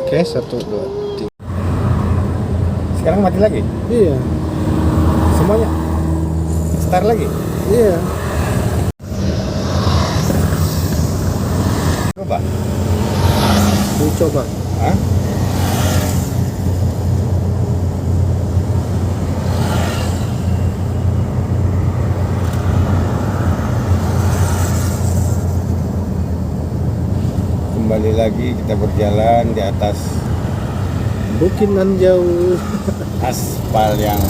Oke, 1, 2, 3. Sekarang mati lagi? Iya. Semuanya? Start lagi? Iya. Coba? Coba. Hah? Kembali lagi kita berjalan di atas Bukit nan jauh. aspal yang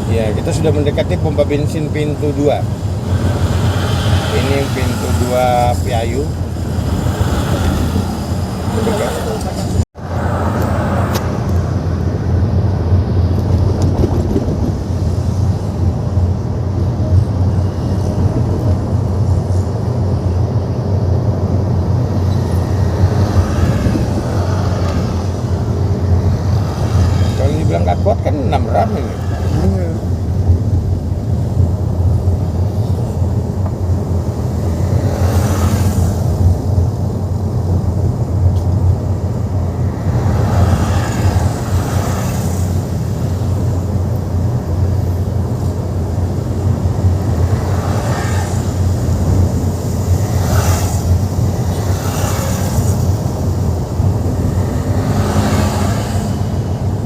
ya, kita sudah mendekati pompa bensin pintu 2. Ini pintu 2 Piayu. Mendekat. Kalau dibilang gak kuat kan 6 ram ini. Iya.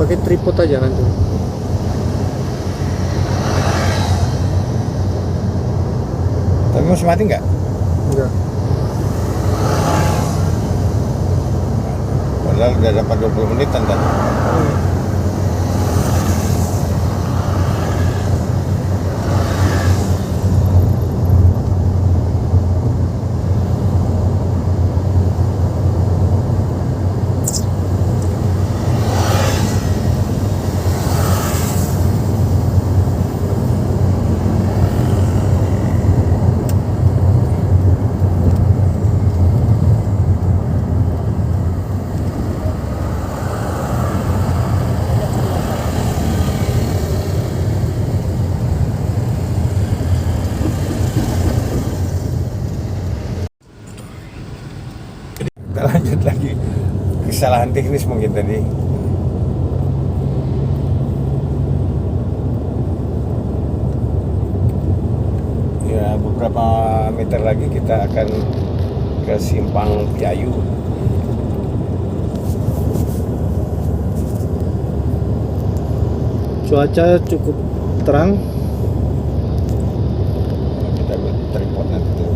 Pakai tripod aja nanti. Tapi masih mati nggak? Enggak. Padahal udah dapat 20 menitan kan? Kita lanjut lagi. Kesalahan teknis mungkin tadi. Ya, beberapa meter lagi kita akan ke simpang Piayu. Cuaca cukup terang. Kita ambil tripod nanti tuh.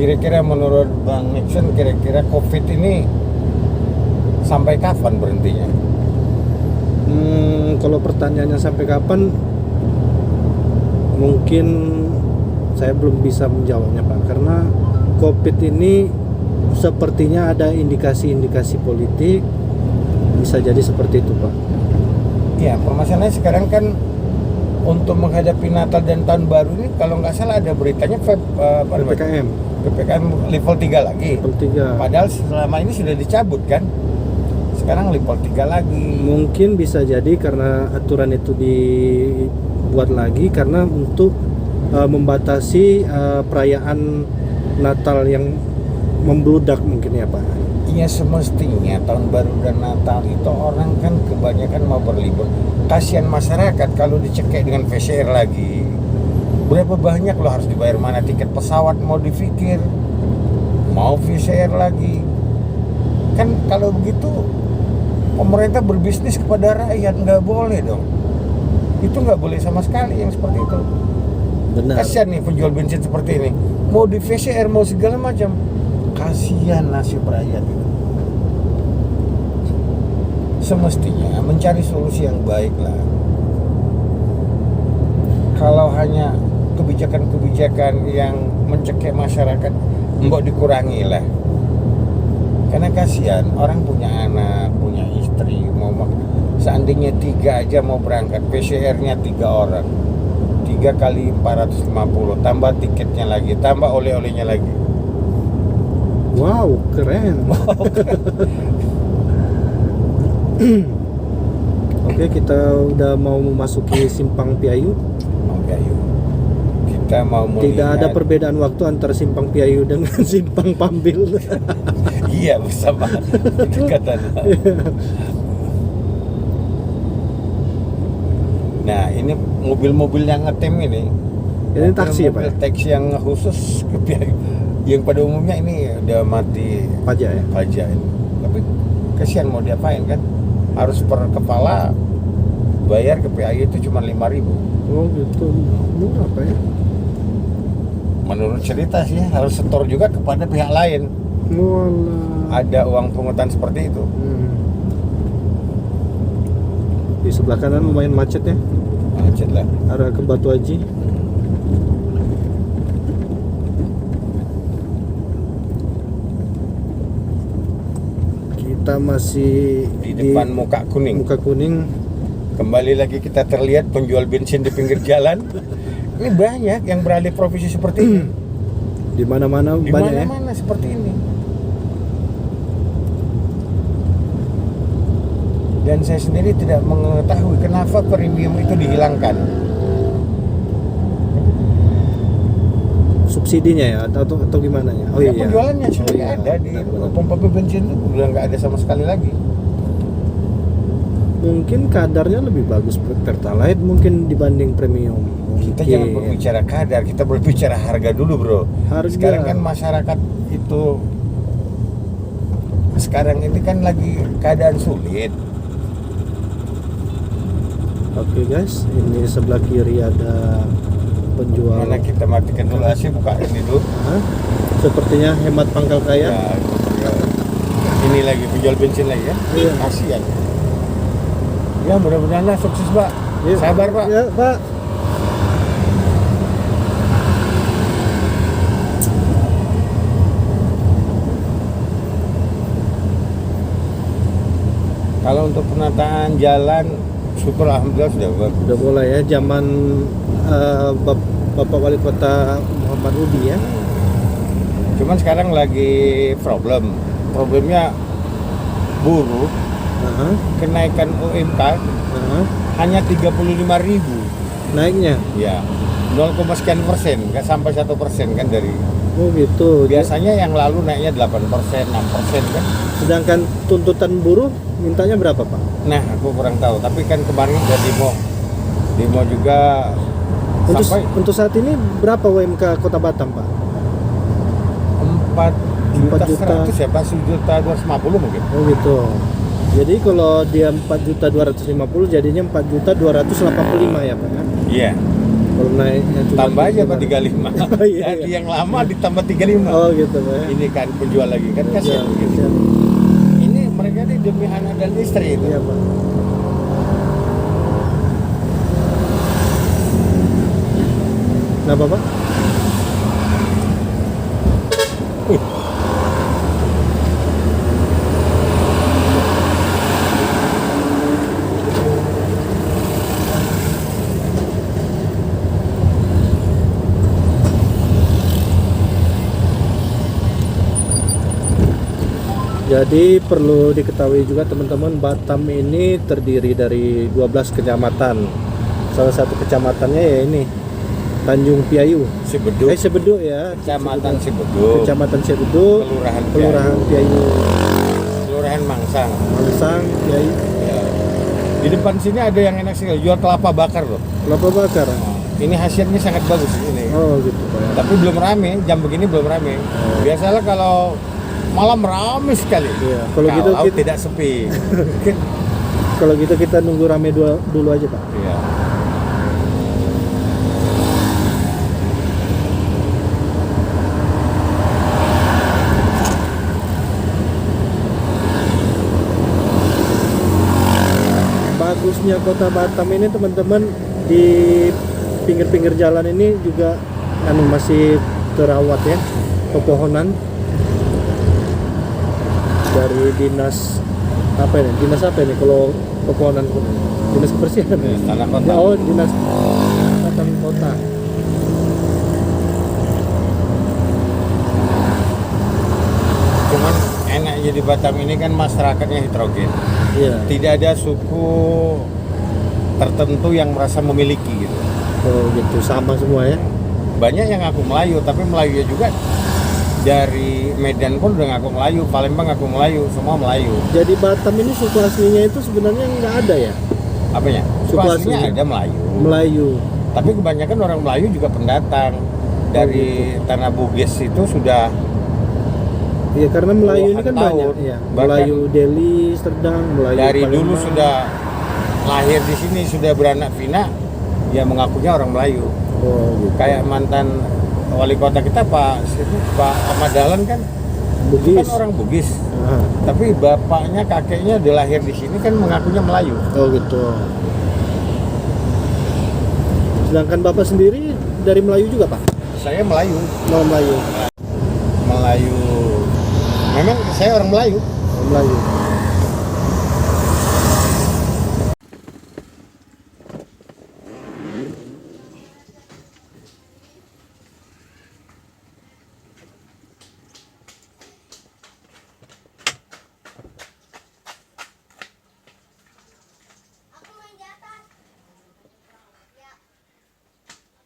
Kira-kira menurut Bang Nixon, kira-kira COVID ini sampai kapan berhentinya? Kalau pertanyaannya sampai kapan, mungkin saya belum bisa menjawabnya Pak, karena COVID ini sepertinya ada indikasi-indikasi politik, bisa jadi seperti itu Pak. Ya, permasalahannya sekarang kan untuk menghadapi Natal dan Tahun Baru ini, kalau nggak salah ada beritanya PPKM level 3 lagi. Level 3. Padahal selama ini sudah dicabut kan. Sekarang level 3 lagi. Mungkin bisa jadi karena aturan itu dibuat lagi karena untuk membatasi perayaan Natal yang membludak mungkin ya Pak. Iya, semestinya Tahun Baru dan Natal itu orang kan kebanyakan mau berlibur. Kasihan masyarakat kalau dicekek dengan PCR lagi. Berapa banyak lo harus dibayar, mana tiket pesawat mau difikir, mau PCR lagi. Kan kalau begitu pemerintah berbisnis kepada rakyat, nggak boleh dong. Itu nggak boleh sama sekali yang seperti itu. Benar. Kasihan nih penjual bensin seperti ini, mau di PCR mau segala macam. Kasihan nasib rakyat itu. Semestinya mencari solusi yang baik lah. Kalau hanya kebijakan-kebijakan yang mencekik masyarakat, mbok dikurangi lah. Karena kasihan orang punya anak, punya istri, seandainya 3 aja mau berangkat, PCR-nya 3 orang, 3 kali 450, tambah tiketnya lagi, tambah oleh-olehnya lagi. Wow, keren. Oke, kita udah mau memasuki Simpang Piayu. Oke, ayo. Kita mau melihat. Tidak ada perbedaan waktu antara Simpang Piayu dengan Simpang Pambil. Iya, bersama dekatan. Nah, ini mobil-mobil yang ngetem ini. Ini taksi ya, Pak? Mobil taksi yang khusus ke Piayu. Yang pada umumnya ini udah mati Pajak ya? pajak ini. Tapi kasihan mau diapain kan? Harus per kepala bayar ke PAI itu cuma 5.000. Oh gitu, murah Pak ya? Menurut cerita sih harus setor juga kepada pihak lain. Walah. Ada uang pungutan seperti itu. Di sebelah kanan lumayan macet ya, Macet lah. arah ke Batu Haji. Kita masih Di depan muka kuning. muka kuning. Kembali lagi kita terlihat penjual bensin di pinggir jalan. Ini banyak yang beralih profesi seperti ini. Di mana-mana Di banyak ya. mana-mana seperti ini. Dan saya sendiri tidak mengetahui kenapa premium itu dihilangkan. Subsidinya ya atau gimana ya? Oh Ya, iya. penjualannya Oh, sudah iya. ada di Benar-benar. pompa bensin itu udah nggak ada sama sekali lagi. Mungkin kadarnya lebih bagus Pertalite mungkin dibanding premium. Kita Mungkin. jangan berbicara kadar, kita berbicara harga dulu, bro. Harga. Sekarang kan masyarakat itu sekarang ini kan lagi keadaan sulit. Oke guys, ini sebelah kiri ada penjual. Mana kita matikan dulu sih, buka ini dulu. Hah? Sepertinya hemat pangkal kaya. Ya. Ini lagi penjual bensin lagi ya. Iya. Kasihan. Ya mudah-mudahan lah sukses, Pak. Iya. Sabar, Pak. Ya Pak. Kalau untuk penataan jalan, syukur alhamdulillah sudah bagus. Udah mulai ya zaman Bapak Wali Kota Muhammad Rudi ya. Cuman sekarang lagi problemnya buruh Aha, kenaikan UMK aha. hanya 35.000 Naiknya. ya 0, sekian persen, nggak sampai 1% kan dari Oh gitu. biasanya yang lalu naiknya 8%, 6% kan. Sedangkan tuntutan buruh mintanya berapa Pak? Nah aku kurang tahu, tapi kan kemarin udah demo juga sampai Untuk saat ini berapa UMK Kota Batam Pak? 4 juta 100 ya, pas 1.250 mungkin. Oh gitu. Jadi kalau dia 4.250 jadinya 4.285 ya Pak ya? Iya, Kalau naiknya cuma tambah aja Pak 35. 35. Oh, iya, Jadi iya. yang lama ditambah 35. Oh gitu Pak ya? Ini kan penjual lagi kan kasihan Iya, begitu. kasihan. Ini mereka ini demi anak dan istri itu. Iya Pak. Kenapa Pak? Jadi perlu diketahui juga teman-teman, Batam ini terdiri dari 12 kecamatan. Salah satu kecamatannya ya ini Tanjung Piayu. Sibeduk, Sebeduk ya. Kecamatan Sibeduk, Kecamatan Sebeduk, Kelurahan Kelurahan Piayu, Kelurahan Mangsang. Mangsang, Piayu, Ya. Di depan sini ada yang enak sekali, jual kelapa bakar loh. Kelapa Bakar. Ini hasilnya sangat bagus ini. Oh gitu Pak ya. Tapi belum rame, jam begini belum rame. Biasalah kalau malam rame sekali. Iya, kalau gitu kita- tidak sepi. Kalau gitu kita nunggu rame dulu aja Pak. Iya. Bagusnya Kota Batam ini teman-teman, di pinggir-pinggir jalan ini juga masih terawat ya, pepohonan dari dinas apa ini? Dinas apa ini kalau pepohonan? Dinas kebersihan. Dinas Tanah Kota. Ya, oh, Dinas Batam Kota. di Batam ini kan masyarakatnya heterogen. Iya. Tidak ada suku tertentu yang merasa memiliki gitu. Oh gitu, sama semua ya. Banyak yang ngaku Melayu, tapi Melayunya juga dari Medan pun udah ngaku Melayu, Palembang ngaku Melayu, semua Melayu. Jadi Batam ini suku aslinya itu sebenarnya nggak ada ya? Apanya? Suku Aslinya aslinya? ada Melayu. Melayu. Tapi kebanyakan orang Melayu juga pendatang dari tanah Bugis itu sudah. Iya, karena Melayu ini Puluhan kan tahun. banyak ya. Bahkan Melayu Delhi, Serdang, Melayu dari Palembang. dulu sudah lahir di sini, sudah beranak pinak, ya mengakunya orang Melayu. Oh gitu. Kayak mantan wali kota kita Pak Ahmad Dahlan kan, itu Bugis. kan orang Bugis. Ah. Tapi bapaknya kakeknya udah lahir di sini kan mengakunya Melayu. Oh gitu. Sedangkan Bapak sendiri dari Melayu juga, Pak? Saya Melayu. Oh, Melayu. Melayu. Memang saya orang Melayu. Oh, Melayu. Aku main di atas. Ya.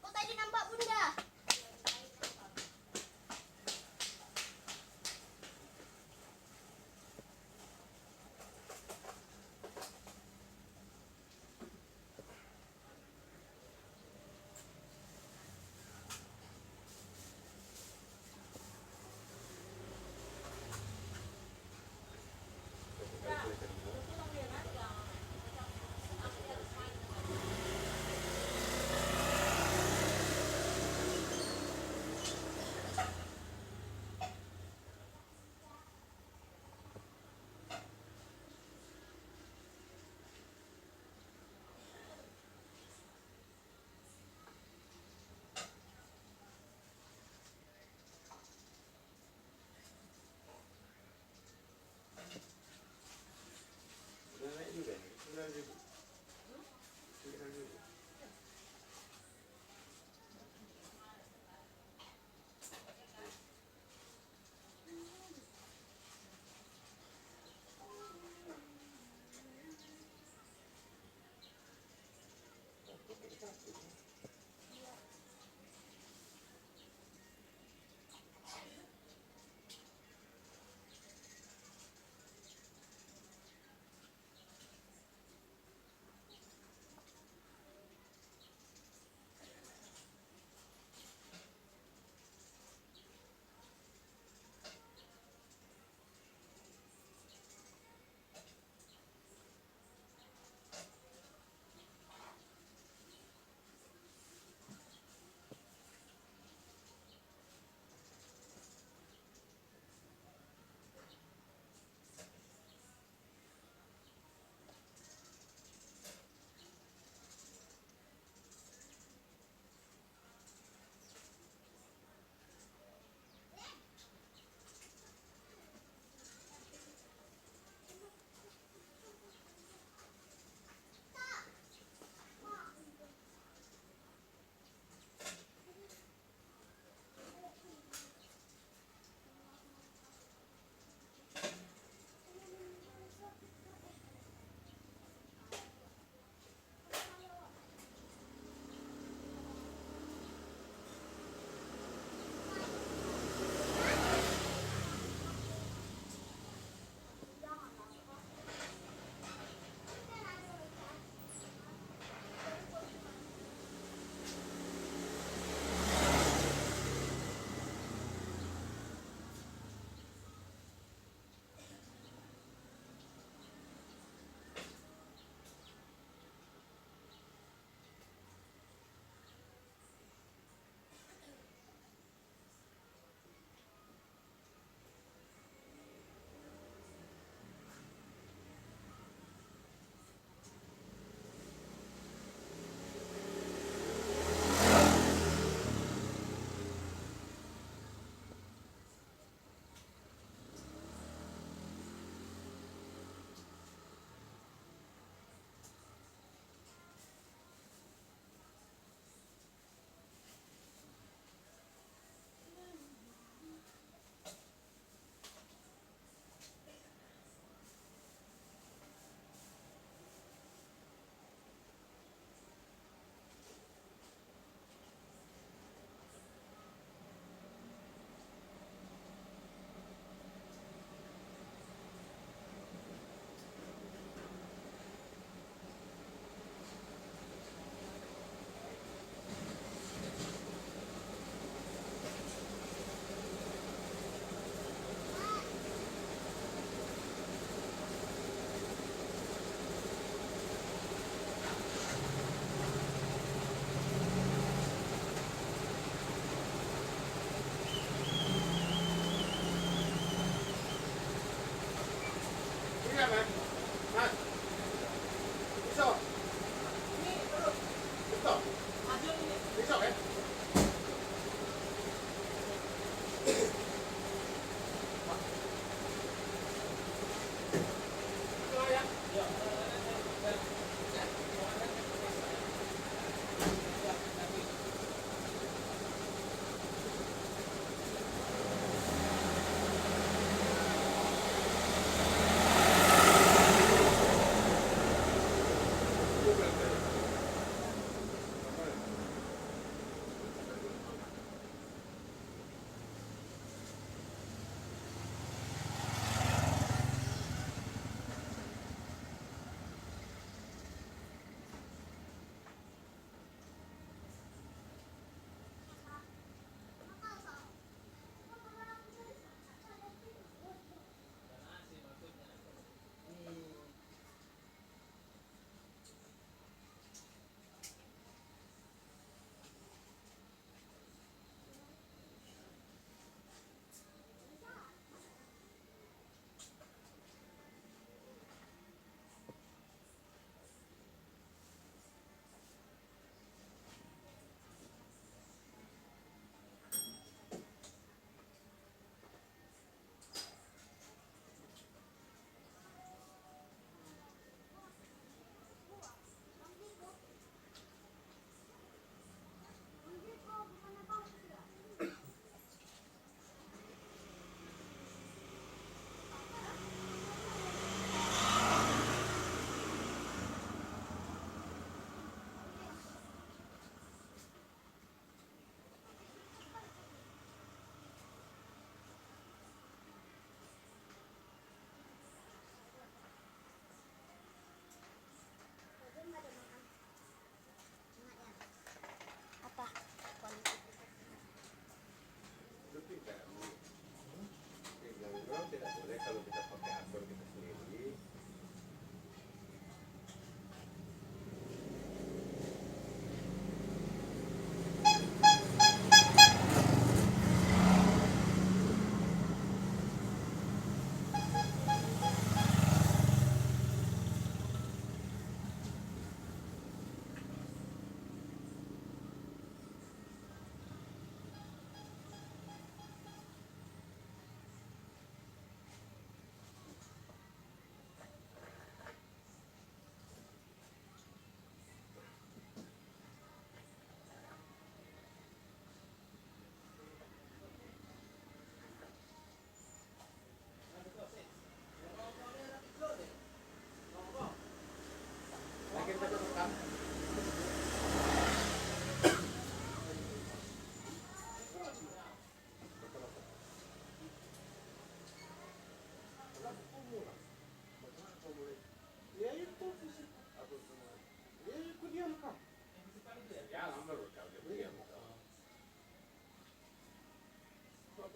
Aku tadi nampak bunda.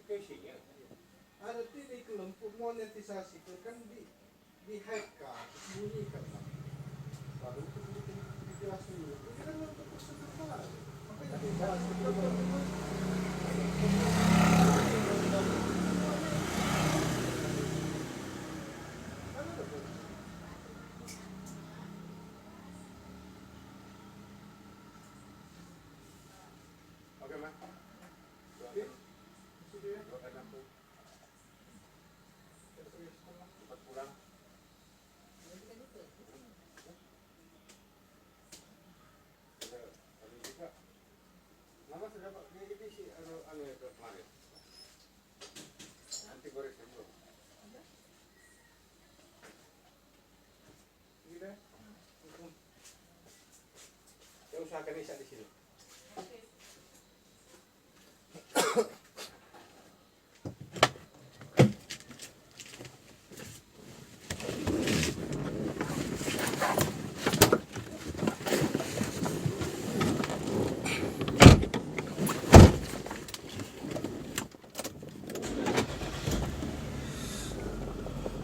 Casingnya. Ada ini kelompok monetisasi itu kan di hack kan, sembunyikan kan. Lalu itu dijelasin dulu. Ini kan untuk peserta. Makanya dibahas dulu. Oke, Mas. Doakan aku. Cepat pulang. Mama sudah Pak, ini sih anu itu kemarin. Nanti goreng dulu. Gila. Ya usahakan Isa di sini.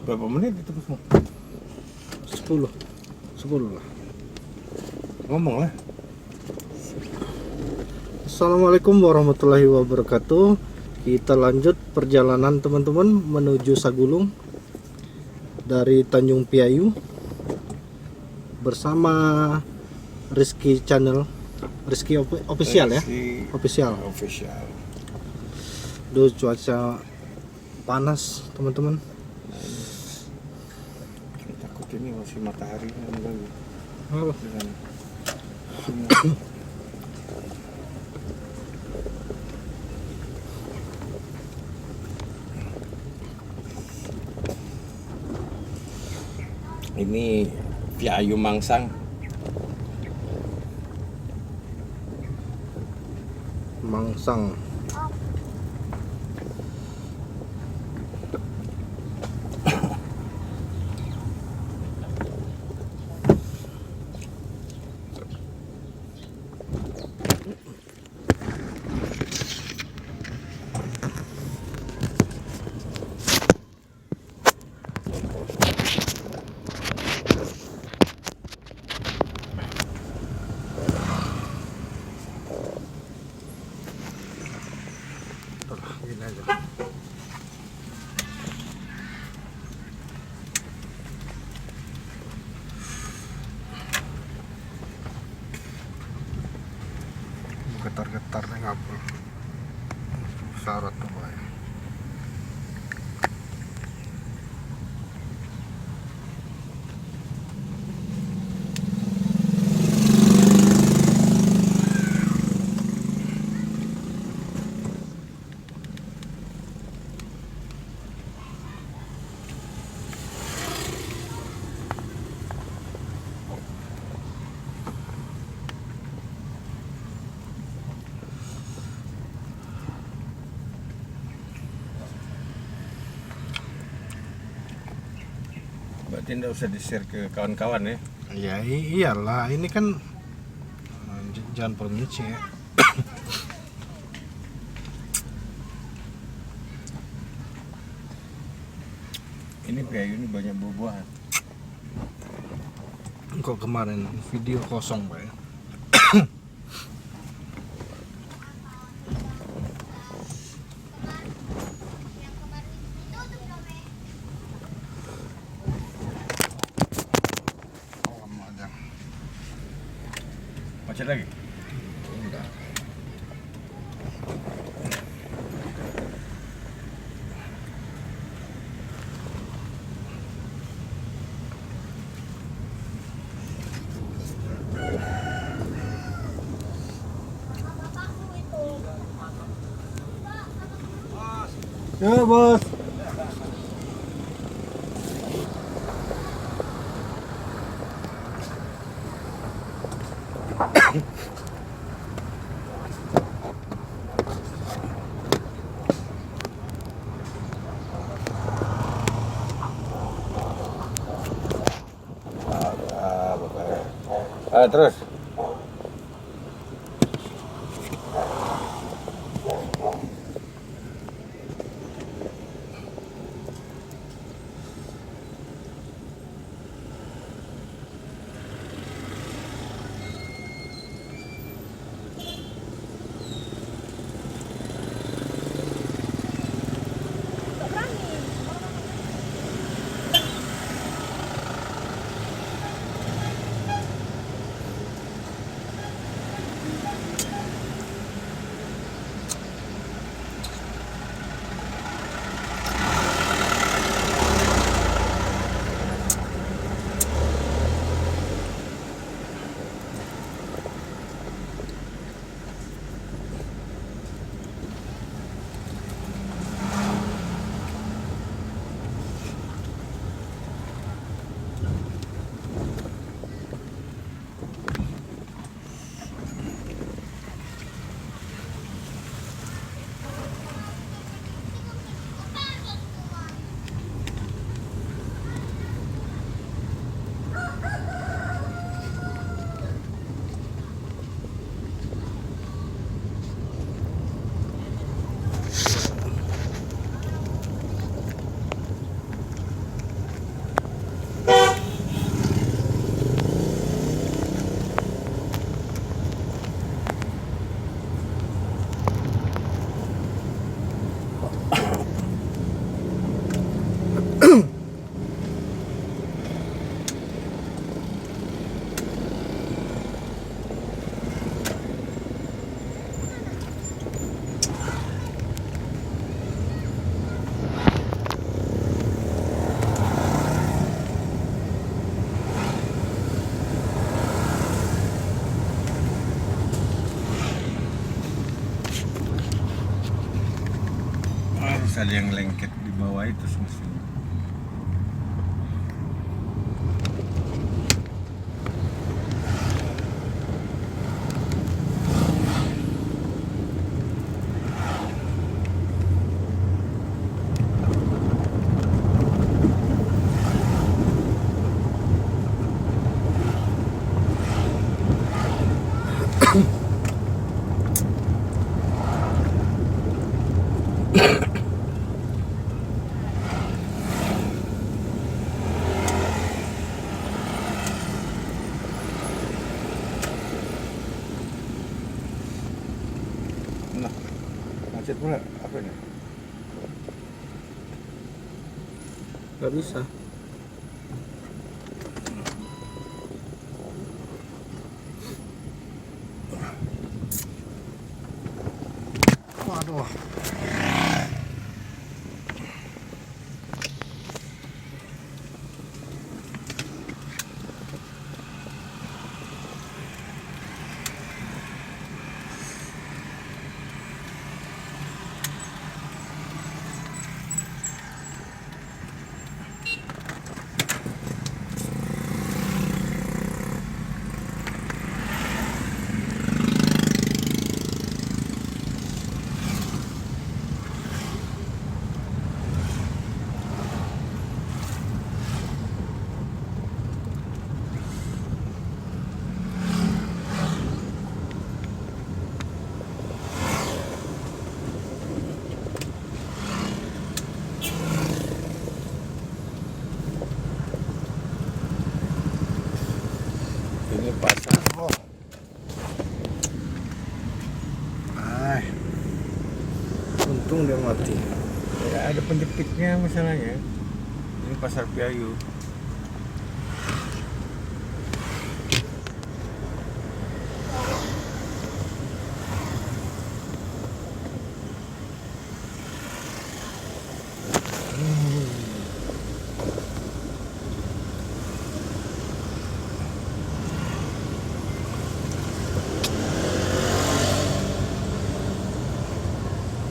Berapa menit itu Bos? 10 lah. Ngomong lah. Assalamualaikum warahmatullahi wabarakatuh. Kita lanjut perjalanan teman-teman menuju Sagulung dari Tanjung Piayu bersama Rizky Channel, Rizky Official ya, Official. Official. Duh, cuaca panas teman-teman. Takut ini masih matahari kan. Halo. Ini Piayu Mangsang. Mangsang. Gini aja. Getar-getar nih ngapur. Syarat tuh Pak. Berarti tidak usah di-share ke kawan-kawan ya. Ya iyalah, ini kan jangan permisi ya. Ini Piayu ini banyak buah-buahan. Kok kemarin video kosong Pak ya? Macet lagi? Enggak. Ya bos. Terus. ada yang lengket di bawah itu semestinya. Nah, macet pula apa ini? Nggak bisa. Waduh. Ini pasang. Oh, Ay. Untung dia mati. ya ada penjepitnya masalahnya. Ini pasar Piayu.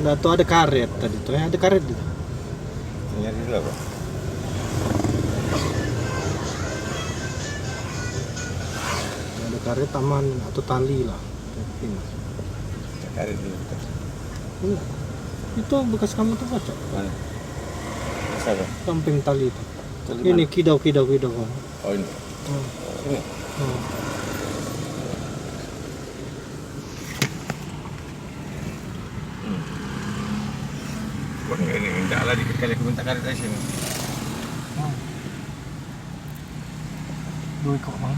Nggak tuh ada karet tadi tuh, ada karet gitu. Nyari dulu apa? Ada karet taman atau tali lah. Cari dulu. Enggak. Itu bekas kamu tuh baca. Mana? Masa apa? Samping tali itu. Tali Ini mana? kidau. Oh ini. Hmm. Ini. Hmm. Wah, ini minta lah dikit kali aku minta karet dari sini. Dua kok bang.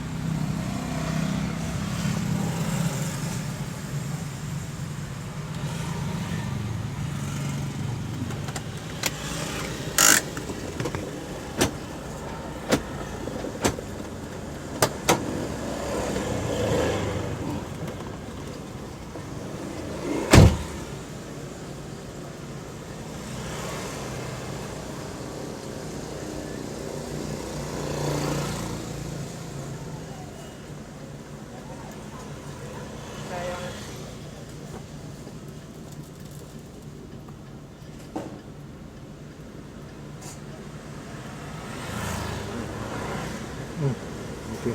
Oke.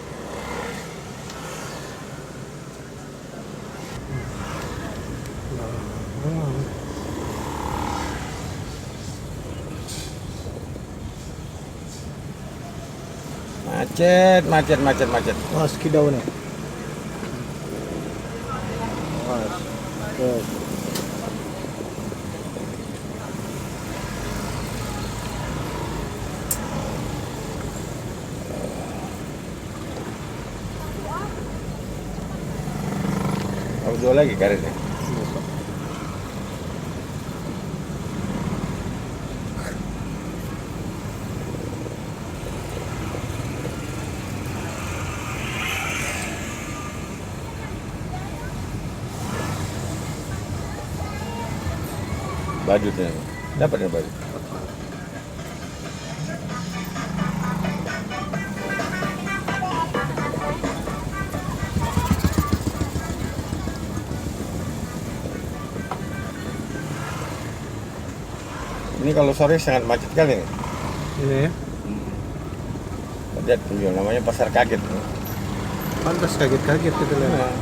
Macet. Mas kidau nih. Mas. Tuh. Oh, dua lagi karetnya. Badutnya. Dapat ya badut? Ini kalau sore sangat macet kali nih. Ini ya. Lihat tuh yang namanya pasar kaget. Pantas kaget-kaget gitu lihat. Nah.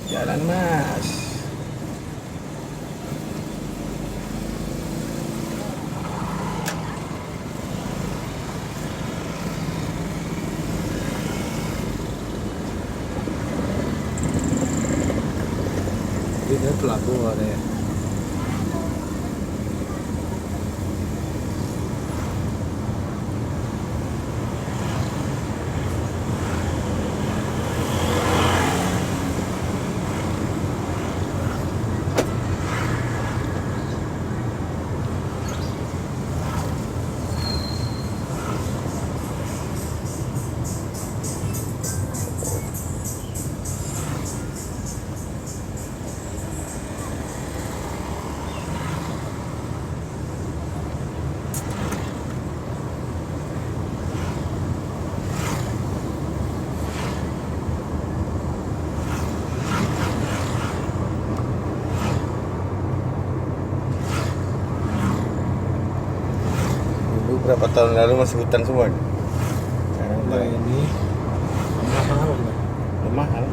Jalan Mas. Ini pelabuhan ya. Dulu berapa tahun lalu masih hutan semua. Sekarang Nah ini mahal lah. udah mahal.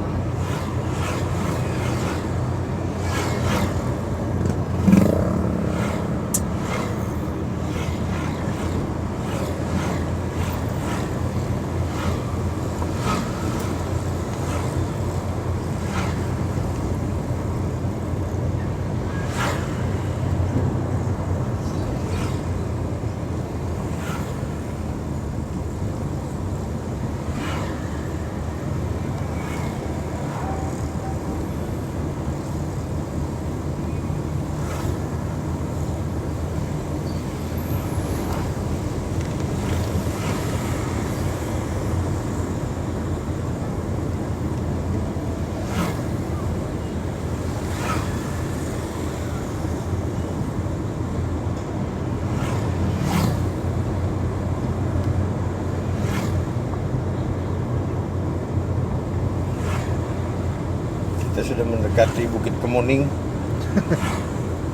Kita sudah mendekati Bukit Kemuning.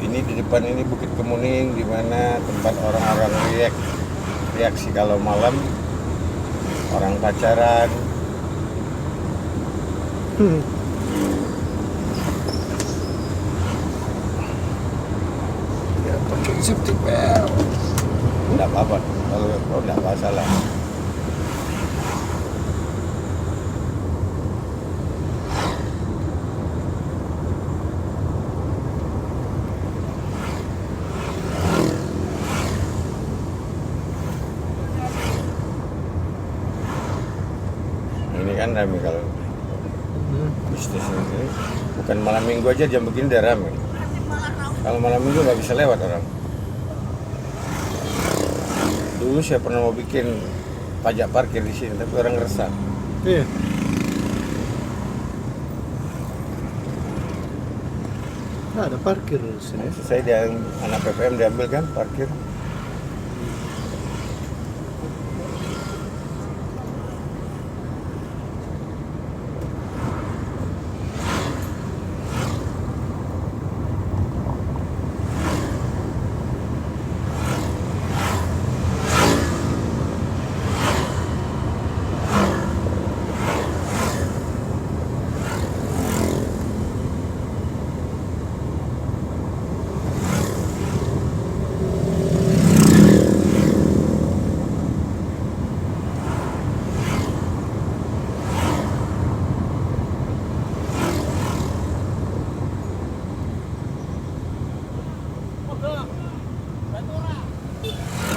Ini di depan ini Bukit Kemuning, di mana tempat orang-orang reaksi kalau malam, orang pacaran. Ya pakai safety belt. Tidak apa-apa, kalau tidak masalah. Ini kan ramai kalau bisnis ini. Bukan malam minggu aja jam begini udah ramai. Kalau malam minggu nggak bisa lewat orang. Dulu saya pernah mau bikin pajak parkir di sini, tapi orang resah. Iya. Nah, ada parkir di sini. Saya dia anak PPM diambil kan parkir.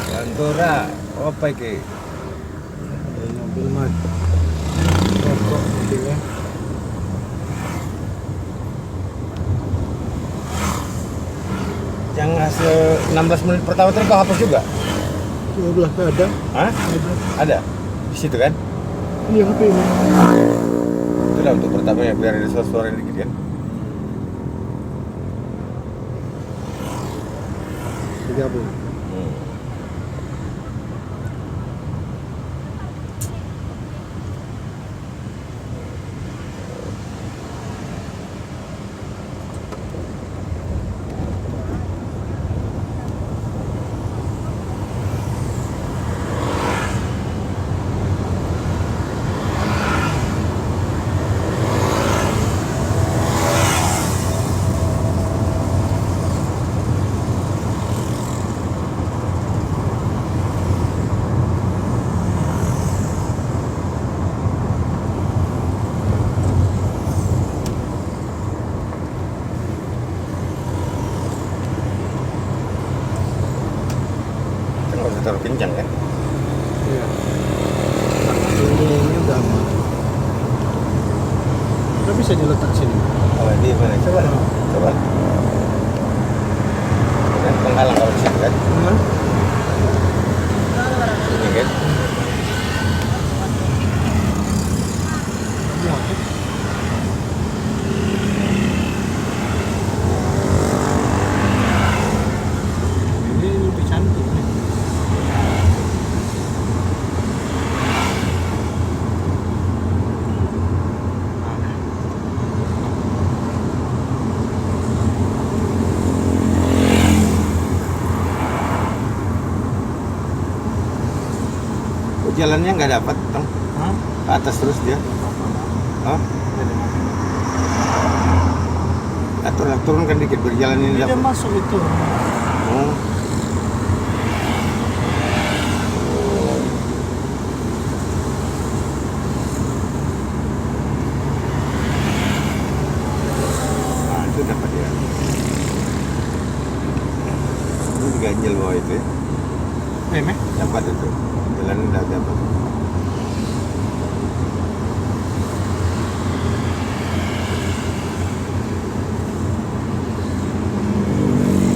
Kantora, apa iki? Ada mobil mat. Rokok mobilnya. Yang hasil 16 menit pertama tadi kau hapus juga? 12 ada. Hah? Ada? Di situ kan? Ini HP ini. Itulah untuk pertamanya biar ada suara-suara dikit kan. digabung. Hmm. Kan nggak usah terlalu kencang kan? Iya. Ini udah aman. Udah bisa diletak sini. Oh, di mana? Coba. Coba. Kan penghalang kalau di sini kan? Ini kan? Ini lebih cantik nih. Oh, jalannya nggak dapat, Tong. Hah? Ke atas terus dia. Oh, turunkan dikit berjalan ini Dia dapat. masuk itu. Oh. Nah, itu dapat ya. Ini diganjel bawah itu ya. Meh. Dapat itu. Jalan udah dapat.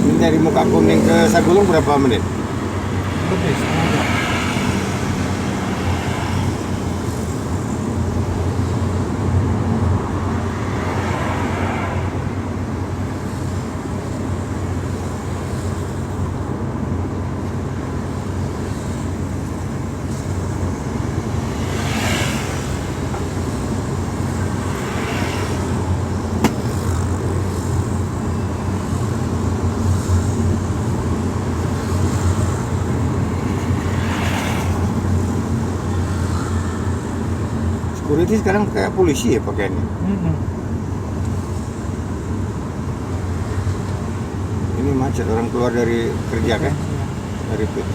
Ini dari Muka Kuning ke Sagulung berapa menit? Lebih setengah jam. Security sekarang kayak polisi ya pakaiannya. Ini macet orang keluar dari kerja kan? Dari PT.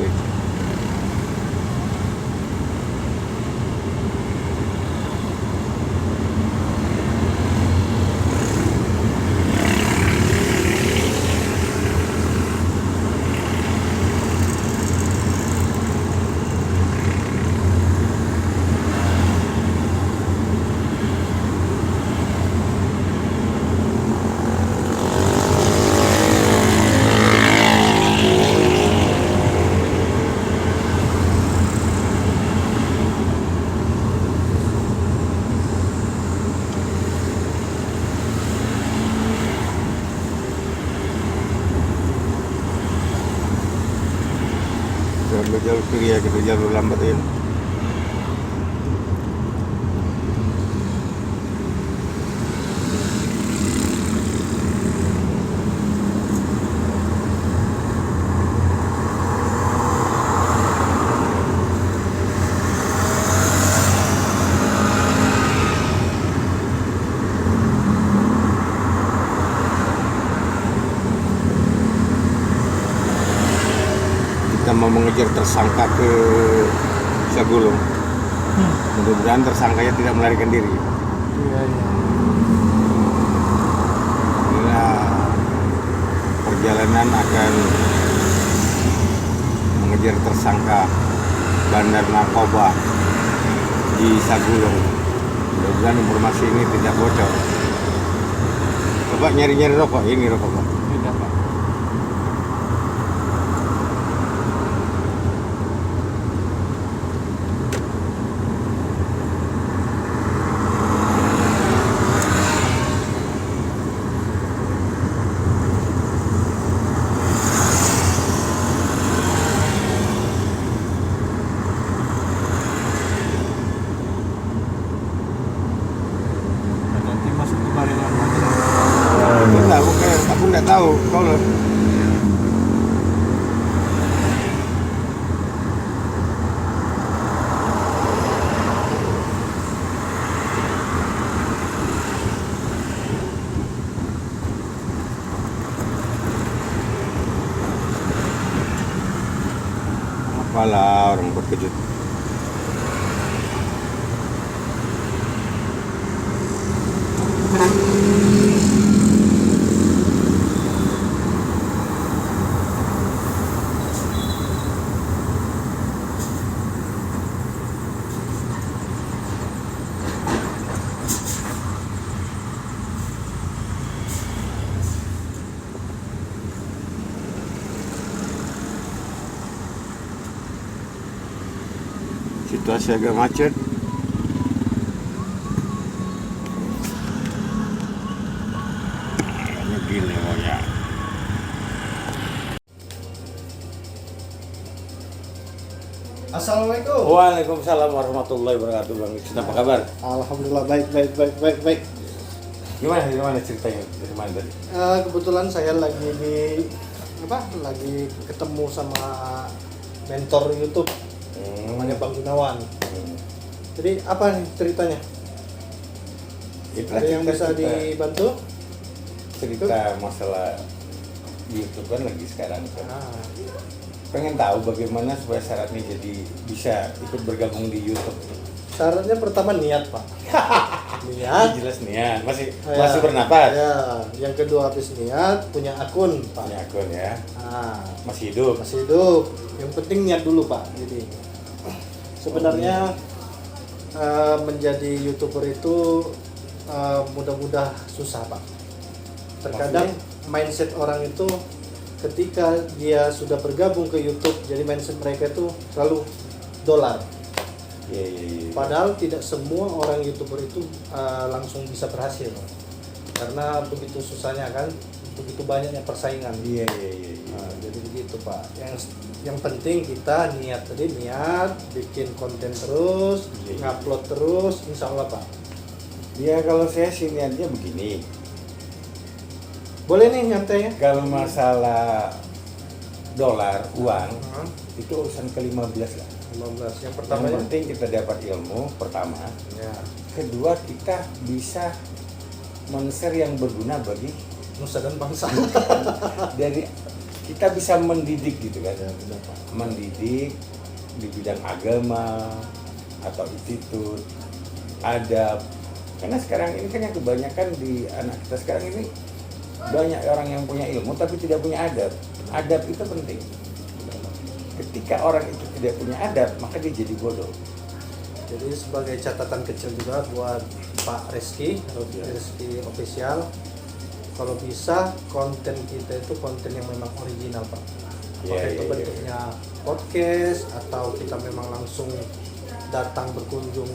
Ambil jalur kiri ya, kita jalur lambat ya. Kita mau mengejar tersangka ke Sagulung. Mudah-mudahan tersangkanya tidak melarikan diri. Iya. Inilah perjalanan akan mengejar tersangka bandar narkoba di Sagulung. Mudah-mudahan informasi ini tidak bocor. Coba nyari-nyari rokok, ini rokok Pak. Tidak, Pak. nggak tahu kalau apalah orang berkejut. Situasi agak macet. Kayaknya gini maunya. Assalamualaikum. Waalaikumsalam warahmatullahi wabarakatuh, Bang Iksan. Apa kabar? Alhamdulillah baik. Gimana ceritanya? Dari mana tadi? Kebetulan saya lagi ketemu sama mentor YouTube namanya Bang Gunawan. Jadi apa nih ceritanya? Ada yang bisa dibantu? Cerita masalah YouTube kan lagi sekarang kan. Ah, Pengen tahu bagaimana supaya syaratnya jadi bisa ikut bergabung di YouTube. syaratnya pertama niat, Pak. Niat. Jelas niat, masih Ya, bernapas. Ya, yang kedua habis niat punya akun, Pak. Punya akun ya, Ah, masih hidup. masih hidup. Yang penting niat dulu, Pak. Jadi sebenarnya menjadi YouTuber itu mudah-mudah susah, Pak. Terkadang mindset orang itu ketika dia sudah bergabung ke YouTube, jadi mindset mereka itu selalu dolar. Iya. Padahal tidak semua orang YouTuber itu langsung bisa berhasil, karena begitu susahnya kan, begitu banyaknya persaingan. Iya. Nah, jadi begitu, Pak. Yang penting kita niat bikin konten terus, Iya. ngupload terus, insya Allah, Pak. Ya kalau saya sih niatnya begini. Boleh nih nyantai ya? Kalau masalah dolar, uang, Hmm, itu urusan ke-15 lah. 15. Yang Yang pertama ya. penting kita dapat ilmu, pertama. Ya, Kedua, kita bisa men-share yang berguna bagi nusa dan bangsa. dari kita bisa mendidik gitu kan. Ya, benar, Pak. Mendidik di bidang agama atau attitude, adab. Karena sekarang ini kan yang kebanyakan di anak kita sekarang ini banyak orang yang punya ilmu tapi tidak punya adab. Adab itu penting. Ketika orang itu tidak punya adab, maka dia jadi bodoh. Jadi sebagai catatan kecil juga buat Pak Rizky Official, kalau bisa konten kita itu konten yang memang original, Pak. Apakah Iya, itu iya. bentuknya podcast atau kita memang langsung datang berkunjung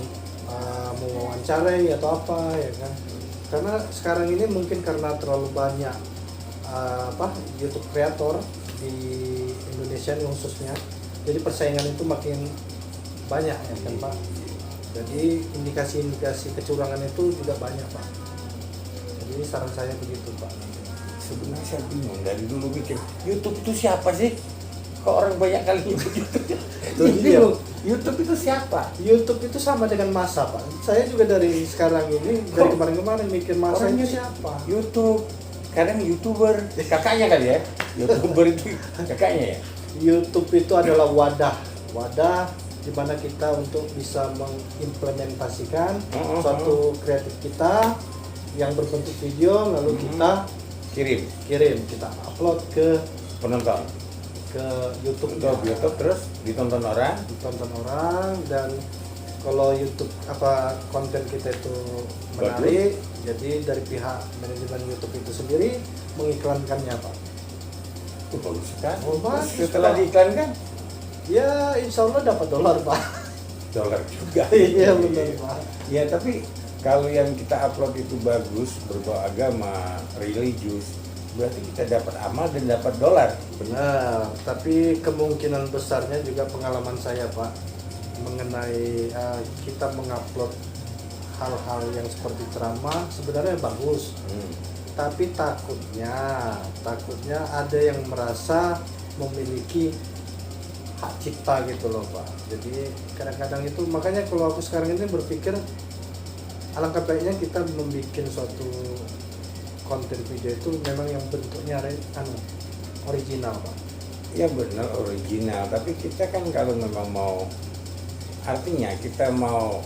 mewawancarai atau apa ya kan? Karena sekarang ini mungkin karena terlalu banyak YouTube kreator di Indonesia ini khususnya, jadi persaingan itu makin banyak ya kan, Pak. Jadi indikasi-indikasi kecurangan itu juga banyak, Pak. Jadi saran saya begitu, Pak. Sebenarnya saya bingung dari dulu mikir YouTube itu siapa sih? Kok orang banyak kali nyebut YouTube? Itu dia. Bingung. YouTube itu siapa? YouTube itu sama dengan masa, Pak. Saya juga dari sekarang ini, dari kemarin-kemarin mikir masa Orangnya itu siapa. YouTube. Kadang YouTuber, kakaknya kali ya. YouTuber itu kakaknya ya. YouTube itu adalah wadah di mana kita untuk bisa mengimplementasikan suatu kreatif kita yang berbentuk video, lalu kita Kirim kita upload ke penonton. YouTube. Untuk YouTube terus ditonton orang. Ditonton orang, dan kalau YouTube konten kita itu menarik, jadi dari pihak manajemen YouTube itu sendiri mengiklankannya, Pak. Itu bagus kan? Oh, bagus, Setelah Pak. diiklankan Ya insya Allah dapat dolar, Pak. dolar juga. Iya benar, Pak. Ya tapi kalau yang kita upload itu bagus, berbau agama, religius, berarti kita dapat amal dan dapat dolar. Benar, tapi kemungkinan besarnya juga pengalaman saya, Pak, mengenai kita mengupload hal-hal yang seperti ceramah sebenarnya bagus. Tapi takutnya ada yang merasa memiliki hak cipta gitu loh Pak. Jadi kadang-kadang itu, makanya kalau aku sekarang ini berpikir alangkah baiknya kita membuat suatu konten video itu memang yang bentuknya original Pak. Ya benar original, tapi kita kan kalau memang mau, artinya kita mau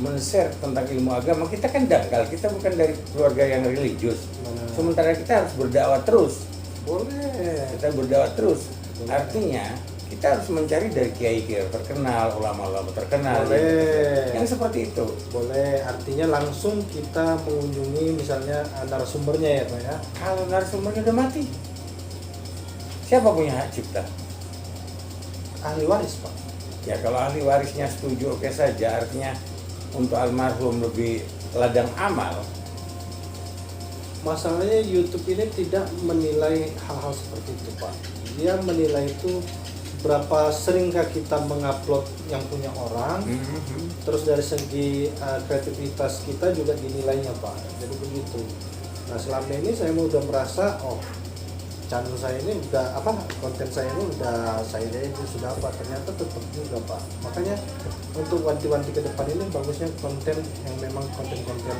men-share tentang ilmu agama, kita kan dangkal, kita bukan dari keluarga yang religius. Benar. Sementara kita harus berdakwah terus. Boleh. Kita berdakwah terus. Boleh. Artinya kita harus mencari dari kiai-kiai terkenal, ulama-ulama terkenal. Boleh. Yang seperti itu. Boleh, artinya langsung kita mengunjungi misalnya narasumbernya ya Pak ya. Kalau narasumbernya udah mati, siapa punya hak cipta? Ahli waris Pak. Ya kalau ahli warisnya setuju oke saja, artinya untuk almarhum lebih ladang amal. Masalahnya YouTube ini tidak menilai hal-hal seperti itu Pak. Dia menilai itu berapa seringkah kita mengupload yang punya orang. Terus dari segi kreativitas kita juga dinilainya Pak. Jadi begitu. Nah selama ini saya udah merasa channel saya ini udah konten saya ini udah saya itu sudah ternyata tetap juga Pak. Makanya untuk wanti-wanti ke depan ini bagusnya konten yang memang konten-konten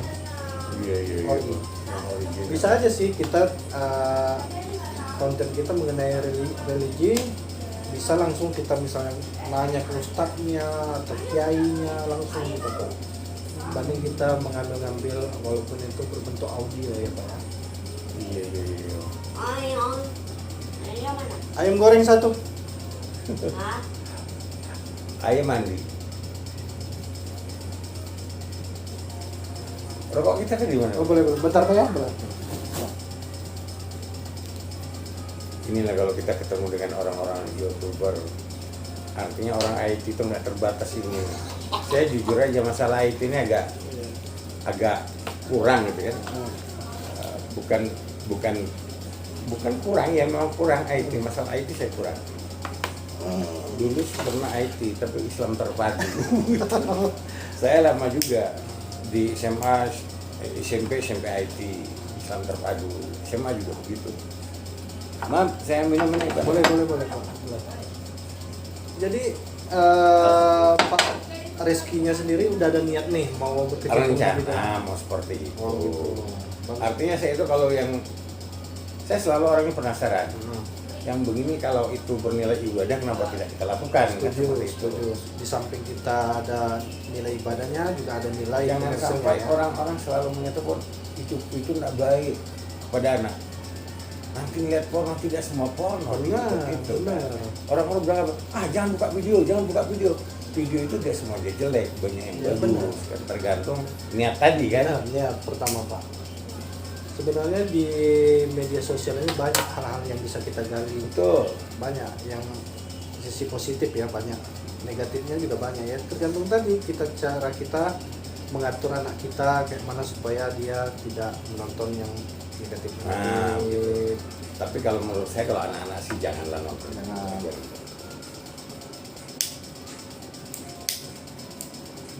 Iya. original. Bisa aja sih kita konten kita mengenai religi bisa langsung kita misalnya nanya ke ustadznya atau kiainya langsung gitu Pak. Banding kita mengambil walaupun itu berbentuk audio ya Pak. Iya. Ayam mana? Ayam goreng satu. Hah? Ayam mandi. Rokok kita kan di mana? Oh boleh, bentar Pak ya. Boleh. Inilah kalau kita ketemu dengan orang-orang YouTuber, artinya orang IT itu nggak terbatas ini. Saya jujur aja masalah IT ini agak kurang gitu kan. Bukan kurang ya, memang kurang IT. Masalah IT saya kurang. Dulu pernah IT tapi Islam terpadu. Saya lama juga di SMA, SMP IT Islam terpadu. SMA juga begitu. Maaf, saya minum ini Pak. Boleh Pak. Boleh. Jadi Pak Reskinya sendiri udah ada niat nih mau berkecimpung di bidang. Rencana mau seperti itu. Oh gitu. Bagus. Artinya saya itu kalau yang saya selalu orangnya penasaran. Yang begini kalau itu bernilai ibadah kenapa tidak kita lakukan? Kan seperti itu. Setuju. Di samping kita ada nilai ibadahnya juga ada nilai Jangan komersilnya sampai ya. orang-orang selalu menyatakan itu tidak baik pada anak. Nanti lihat porno, tidak semua porno gitu. Benar. Orang-orang bilang apa? Jangan buka video. Video itu tidak semua dia jelek, banyak yang Ya, bagus. Kan tergantung niat tadi kan. Benar, niat pertama Pak. Sebenarnya di media sosial ini banyak hal-hal yang bisa kita gali. Betul. Banyak yang sisi positif ya, banyak negatifnya juga banyak ya. Tergantung tadi cara kita mengatur anak kita kayak mana supaya dia tidak menonton yang negatif. Tapi kalau menurut saya kalau anak-anak sih janganlah nonton. Jangan.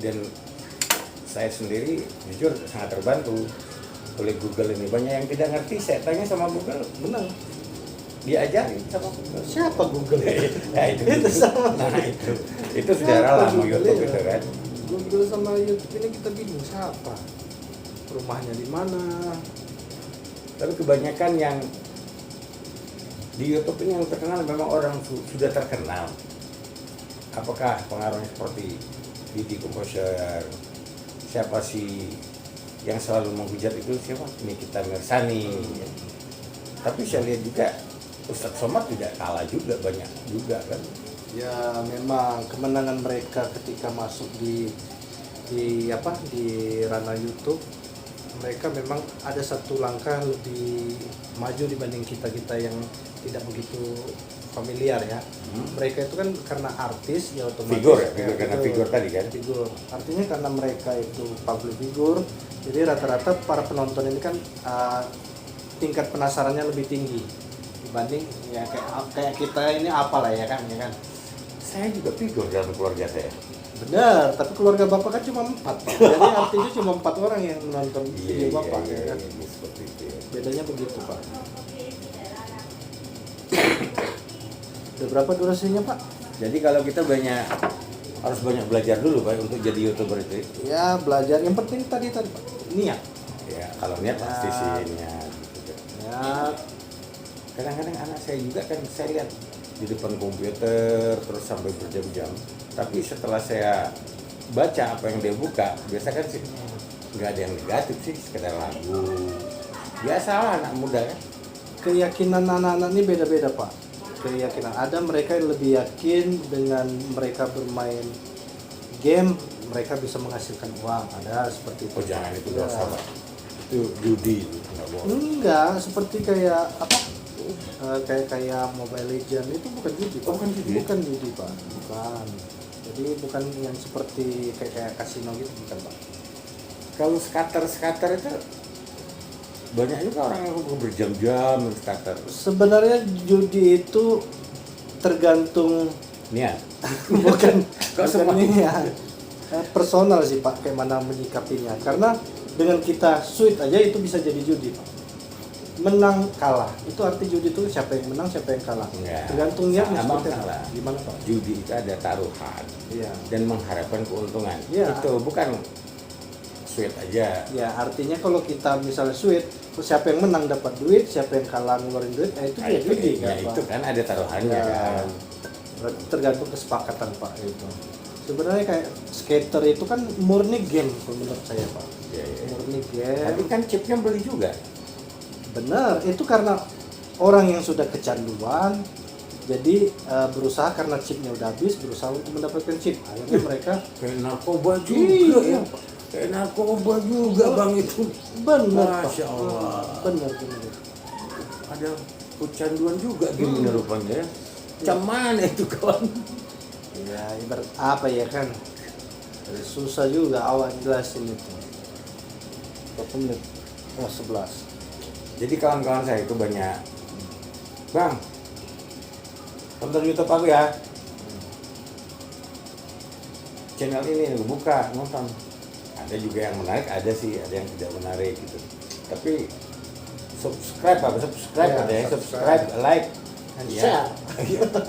Dan saya sendiri jujur sangat terbantu oleh Google ini. Banyak yang tidak ngerti, saya tanya sama Google, Benar. diajarin sama Google. Siapa Google? Ya itu sama. Nah itu sudah Siapa lama Google YouTube ya? itu kan. Google sama YouTube ini kita bingung siapa, rumahnya di mana. Tapi kebanyakan yang di YouTube ini yang terkenal memang orang sudah terkenal. Apakah pengaruhnya seperti Didi Komposer? Siapa sih yang selalu menghujat itu siapa? Nikita Mirzani. Tapi saya lihat juga Ustadz Somad tidak kalah juga, banyak juga kan. Ya memang kemenangan mereka ketika masuk di ranah YouTube, mereka memang ada satu langkah lebih maju dibanding kita yang tidak begitu familiar ya. Mereka itu kan karena artis ya otomatis Karena figur tadi kan. Figur. Artinya karena mereka itu public figure, jadi rata-rata para penonton ini kan tingkat penasarannya lebih tinggi dibanding ya kayak kita ini apalah ya kan. Saya juga figur dalam keluarga saya. Benar, tapi keluarga bapak kan cuma 4. Jadi artinya cuma 4 orang yang menonton video bapak ya kan. Seperti bedanya begitu Pak. Udah berapa durasinya Pak? Jadi kalau kita harus banyak belajar dulu Pak untuk jadi YouTuber itu. Ya belajar, yang penting tadi Pak, niat. Ya kalau niat pasti sih niat. Gitu. Ya, Kadang-kadang anak saya juga kan saya lihat di depan komputer terus sampai berjam-jam. Tapi setelah saya baca apa yang dia buka, biasa kan sih nggak ada yang negatif sih, sekedar lagu. Biasa lah anak muda kan. keyakinan anak-anak ini beda-beda Pak. Keyakinan ada mereka yang lebih yakin dengan mereka bermain game mereka bisa menghasilkan uang, ada seperti itu. Oh jangan itu Ya. dosa Pak. Itu judi, nggak boleh. Enggak, seperti kayak apa? Kayak Mobile Legend itu bukan judi, Pak. Oh, bukan judi? Bukan judi, Pak. Bukan. Jadi bukan yang seperti kayak kasino gitu, bukan, Pak. Kalau skater itu banyak juga orang yang berjam-jam main skater. Sebenarnya judi itu tergantung Niat. bukan Kok bukan semua? ini ya. Personal sih Pak, kayak mana menyikapinya. Karena dengan kita sweet aja itu bisa jadi judi, Pak. Menang kalah itu arti judi itu siapa yang menang siapa yang kalah. Enggak. Tergantung niatnya Sama seperti apa. salah. Gimana Pak? Judi itu ada taruhan Iya. dan mengharapkan keuntungan. Iya. Itu bukan sweet aja. Ya artinya kalau kita misalnya sweet, terus siapa yang menang dapat duit, siapa yang kalah ngeluarin duit, itu dia judi ya, kan, Pak? itu kan ada taruhannya Ya, kan. berarti tergantung kesepakatan Pak itu. Sebenarnya kayak skater itu kan murni game kalau menurut saya Pak. Ya, ya. Murni Tapi game. kan chipnya beli juga. Benar, itu karena orang yang sudah kecanduan, jadi berusaha karena chipnya udah habis, berusaha untuk mendapatkan chip. Akhirnya mereka Kayak narkoba Iya, ya. Kayak narkoba juga bang itu. benar Pak. Masya Allah. Benar. Ada kecanduan juga gini rupanya. Macam mana itu kawan? Ya ibarat apa ya kan, susah juga awak jelasin itu. Berapa menit? Oh 11. Jadi kawan-kawan saya itu banyak, bang, tonton YouTube aku ya. Channel ini gue buka, nonton. Ada juga yang menarik, ada sih, ada yang tidak menarik gitu. Tapi subscribe Ya, ada yang subscribe. subscribe, like, And ya.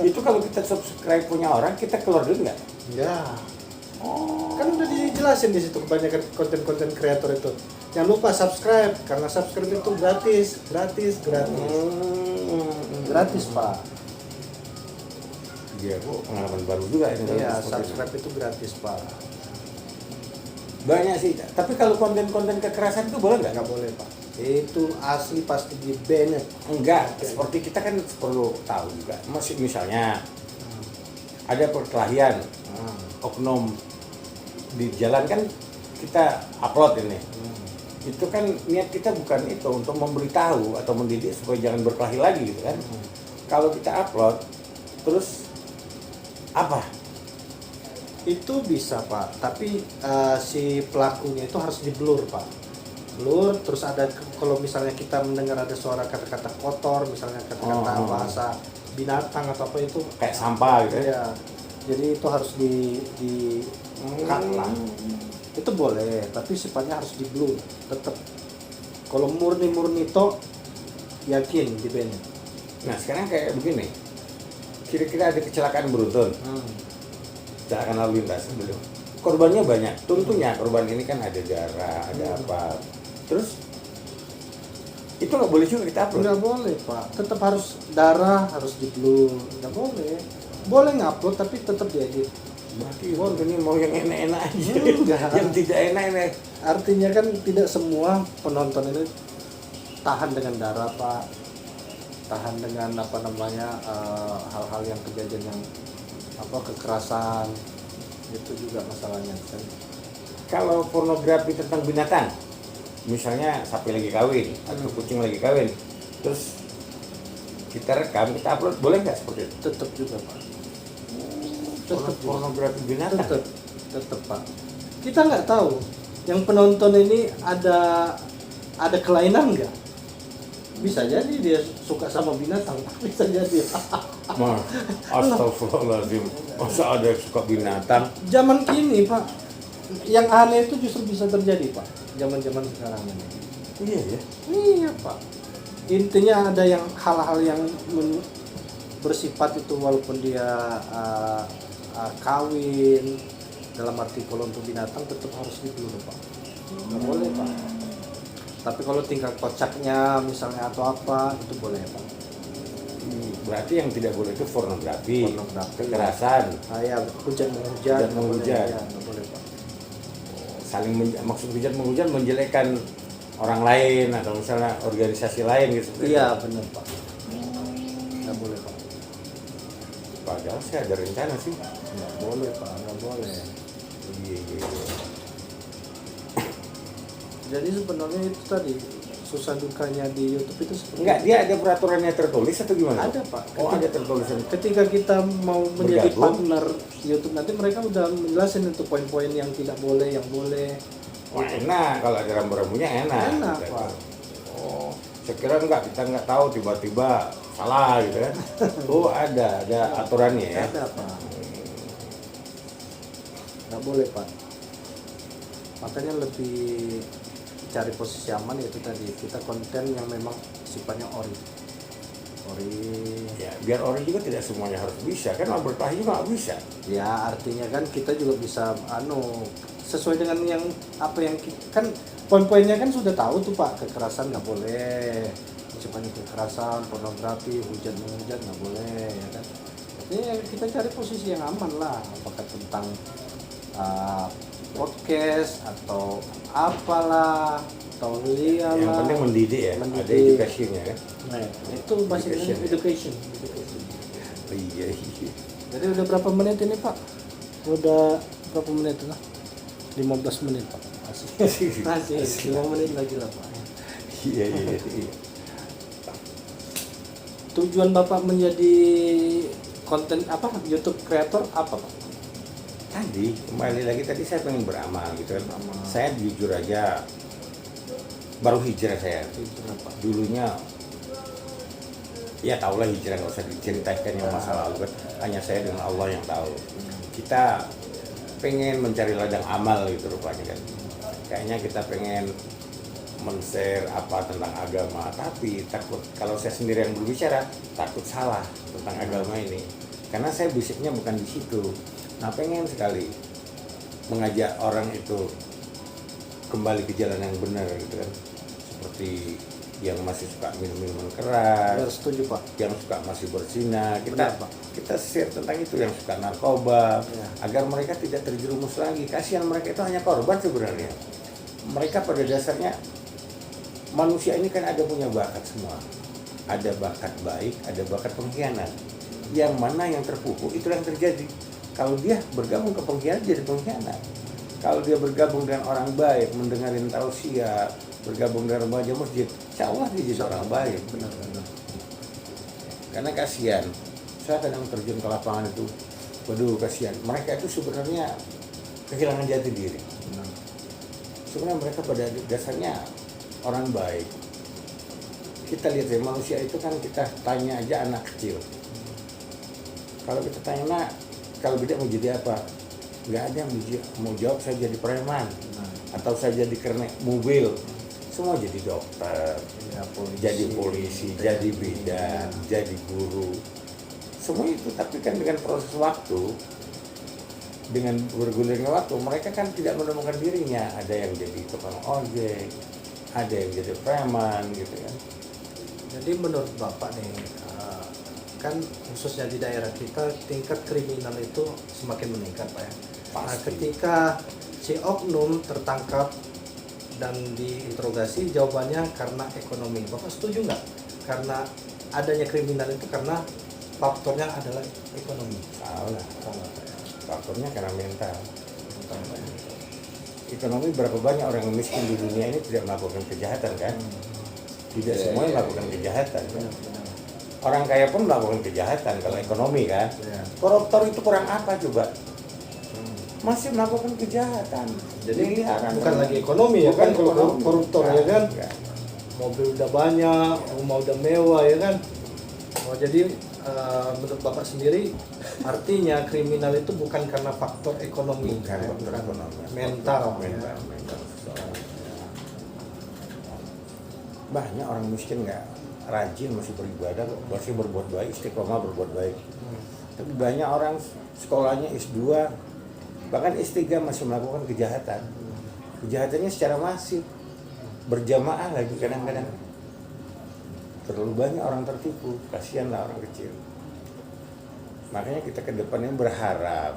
Itu kalau kita subscribe punya orang, kita keluar duit nggak? Ya, Oh, kan udah dijelasin di situ kebanyakan konten-konten kreator itu. Jangan lupa subscribe karena subscribe itu gratis. Gratis Pak. Iya, kok pengalaman baru juga ini. Iya, Seperti itu. subscribe itu gratis Pak. Banyak sih, tapi kalau konten-konten kekerasan itu boleh nggak? Nggak boleh Pak. Itu asli pasti di banned. Enggak, Oke. seperti kita kan perlu tahu juga. Misalnya ada perkelahian oknum di jalan kan kita upload ini. Itu kan niat kita bukan itu untuk memberitahu atau mendidik supaya jangan berkelahi lagi gitu kan. Kalau kita upload terus apa? Itu bisa Pak, tapi si pelakunya itu harus di blur Pak. Blur, terus ada kalau misalnya kita mendengar ada suara kata-kata kotor, misalnya kata-kata bahasa binatang atau apa itu Kayak sampah gitu ya. ya. Jadi itu harus di cut lah. Itu boleh, tapi sifatnya harus di blur tetap. Kalau murni toh yakin di band. Nah sekarang kayak begini, kira-kira ada kecelakaan beruntun, kecelakaan lalu lintas belum. Korbannya banyak, tentunya korban ini kan ada darah, ada apa. Terus itu nggak boleh juga kita upload. Nggak boleh Pak, tetap harus darah harus di blur. Nggak boleh. Boleh ngupload tapi tetap diedit. Berarti ini mau yang enak-enak aja, Enggak. yang tidak enak-enak. Artinya kan tidak semua penonton ini tahan dengan darah Pak, tahan dengan apa namanya hal-hal yang kejadian yang apa kekerasan itu juga masalahnya kan. Kalau pornografi tentang binatang, misalnya sapi lagi kawin atau kucing lagi kawin, terus kita rekam, kita upload, boleh nggak seperti itu? Tetap juga Pak. Tetap juga. Pornografi binatang. Tetap Pak. Kita nggak tahu yang penonton ini ada kelainan nggak? Bisa jadi dia suka sama binatang, bisa jadi. Astagfirullahaladzim, masa ada yang suka binatang? Zaman kini Pak, yang aneh itu justru bisa terjadi Pak. Zaman sekarang ini. Iya ya. Iya Pak. intinya ada yang hal-hal yang bersifat itu walaupun dia kawin dalam arti kalau untuk binatang tetap harus dipelihara Pak, nggak boleh Pak. Tapi kalau tingkat kocaknya misalnya atau apa itu boleh Pak. Berarti yang tidak boleh itu pornografi, kekerasan, hujat menghujat, nggak boleh Pak. Maksud hujat menghujat menjelekkan orang lain atau misalnya organisasi lain gitu. Iya benar Pak, nggak boleh Pak. Padahal saya ada rencana sih. Nggak boleh Pak, nggak boleh. Iya. Jadi sebenarnya itu tadi susah dukanya di YouTube itu seperti Enggak, dia ada peraturannya tertulis atau gimana? ada Pak. Oh, ada tertulisan. Ketika kita mau menjadi Bergabung. partner YouTube nanti mereka udah menjelasin itu poin-poin yang tidak boleh, yang boleh. Wah, enak kalau ada rambu-rambunya enak. Enak, Gitu. Pak. Oh, saya kira enggak, kita nggak tahu tiba-tiba salah gitu kan. Oh, ada aturannya ya. Ada Pak. Nggak boleh Pak. Makanya lebih cari posisi aman yaitu tadi kita konten yang memang sifatnya ori. Ya, biar orang juga tidak semuanya harus bisa kan, orang berkelahi juga nggak bisa. Ya artinya kan kita juga bisa sesuai dengan yang apa yang kan poin-poinnya kan sudah tahu tuh Pak, kekerasan nggak boleh, sifatnya kekerasan, pornografi, hujat menghujat nggak boleh ya kan. Artinya kita cari posisi yang aman lah, apakah tentang podcast atau apalah atau lialah. Yang penting mendidik ya, ada Mendidik. edukasinya ya. Nah, itu bahasanya Education. education. Oh, iya. Jadi udah berapa menit ini Pak? Udah berapa menit lah? 15 menit Pak. Masih 5 menit lagi lah Pak. Iya. Tujuan Bapak menjadi konten apa? YouTube creator apa Pak? Tadi kembali lagi tadi saya pengen beramal gitu kan. Saya jujur aja baru hijrah saya. Tujuan apa? Dulunya ya tahulah hijrah, nggak usah diceritakan yang masa lalu kan, hanya saya dengan Allah yang tahu. Kita pengen mencari ladang amal gitu rupanya kan, kayaknya kita pengen men-share apa tentang agama, tapi takut kalau saya sendiri yang berbicara takut salah tentang agama ini, karena saya basicnya bukan di situ. Nah, pengen sekali mengajak orang itu kembali ke jalan yang benar gitu kan, seperti yang masih suka minum-minuman keras, Setuju Pak. yang suka masih berzina, Benar, Pak. kita share tentang itu, yang suka narkoba, Ya. agar mereka tidak terjerumus lagi. Kasihan mereka itu hanya korban sebenarnya. Mereka pada dasarnya manusia ini kan ada punya bakat semua, ada bakat baik, ada bakat pengkhianat. Yang mana yang terpupuk itulah yang terjadi. Kalau dia bergabung ke pengkhianat jadi pengkhianat. Kalau dia bergabung dengan orang baik, mendengarin tausiah, bergabung dengan remaja masjid, insya Allah dia jadi orang baik. Benar. Karena kasihan, saya kadang terjun ke lapangan itu, waduh kasihan. Mereka itu sebenarnya kehilangan jati diri. Sebenarnya mereka pada dasarnya orang baik. Kita lihat ya, manusia itu kan kita tanya aja anak kecil. Kalau kita tanya, nak, kalau beda mau jadi apa? Nggak ada yang mau jawab, saya jadi preman. Atau saya jadi kernet mobil. Semua jadi dokter, Ya, jadi polisi, jadi bidan, jadi guru. Semua itu, tapi kan dengan proses waktu, dengan bergulirnya waktu, mereka kan tidak menemukan dirinya. Ada yang jadi tukang ojek, ada yang jadi preman gitu kan. Jadi menurut Bapak nih, kan khususnya di daerah kita tingkat kriminal itu semakin meningkat Pak ya. Nah, Pasti. ketika si oknum tertangkap dan diinterogasi, jawabannya karena ekonomi. Bapak setuju nggak? Karena adanya kriminal itu karena faktornya adalah ekonomi. Salah. Faktornya karena mental. Ekonomi, berapa banyak orang yang miskin di dunia ini tidak melakukan kejahatan kan? Tidak semua melakukan kejahatan kan? Orang kaya pun melakukan kejahatan kalau ekonomi kan. Ya. Koruptor itu kurang apa coba? Masih melakukan kejahatan. Jadi Miliaran. bukan lagi ekonomi ya Bukan kan, kalau ekonomi. koruptor ya kan. Enggak. Mobil udah banyak, rumah udah mewah ya kan. Oh, jadi menurut Bapak sendiri artinya kriminal itu bukan karena faktor ekonomi, Bukan ya, faktor ekonomi. mental. Mental. Banyak orang miskin nggak rajin, masih beribadah, masih berbuat baik, istiqomah berbuat baik. Tapi banyak orang sekolahnya S2, bahkan S3 masih melakukan kejahatan. Kejahatannya secara masif, berjamaah lagi kadang-kadang. Terlalu banyak orang tertipu, kasihanlah orang kecil. Makanya kita ke depannya berharap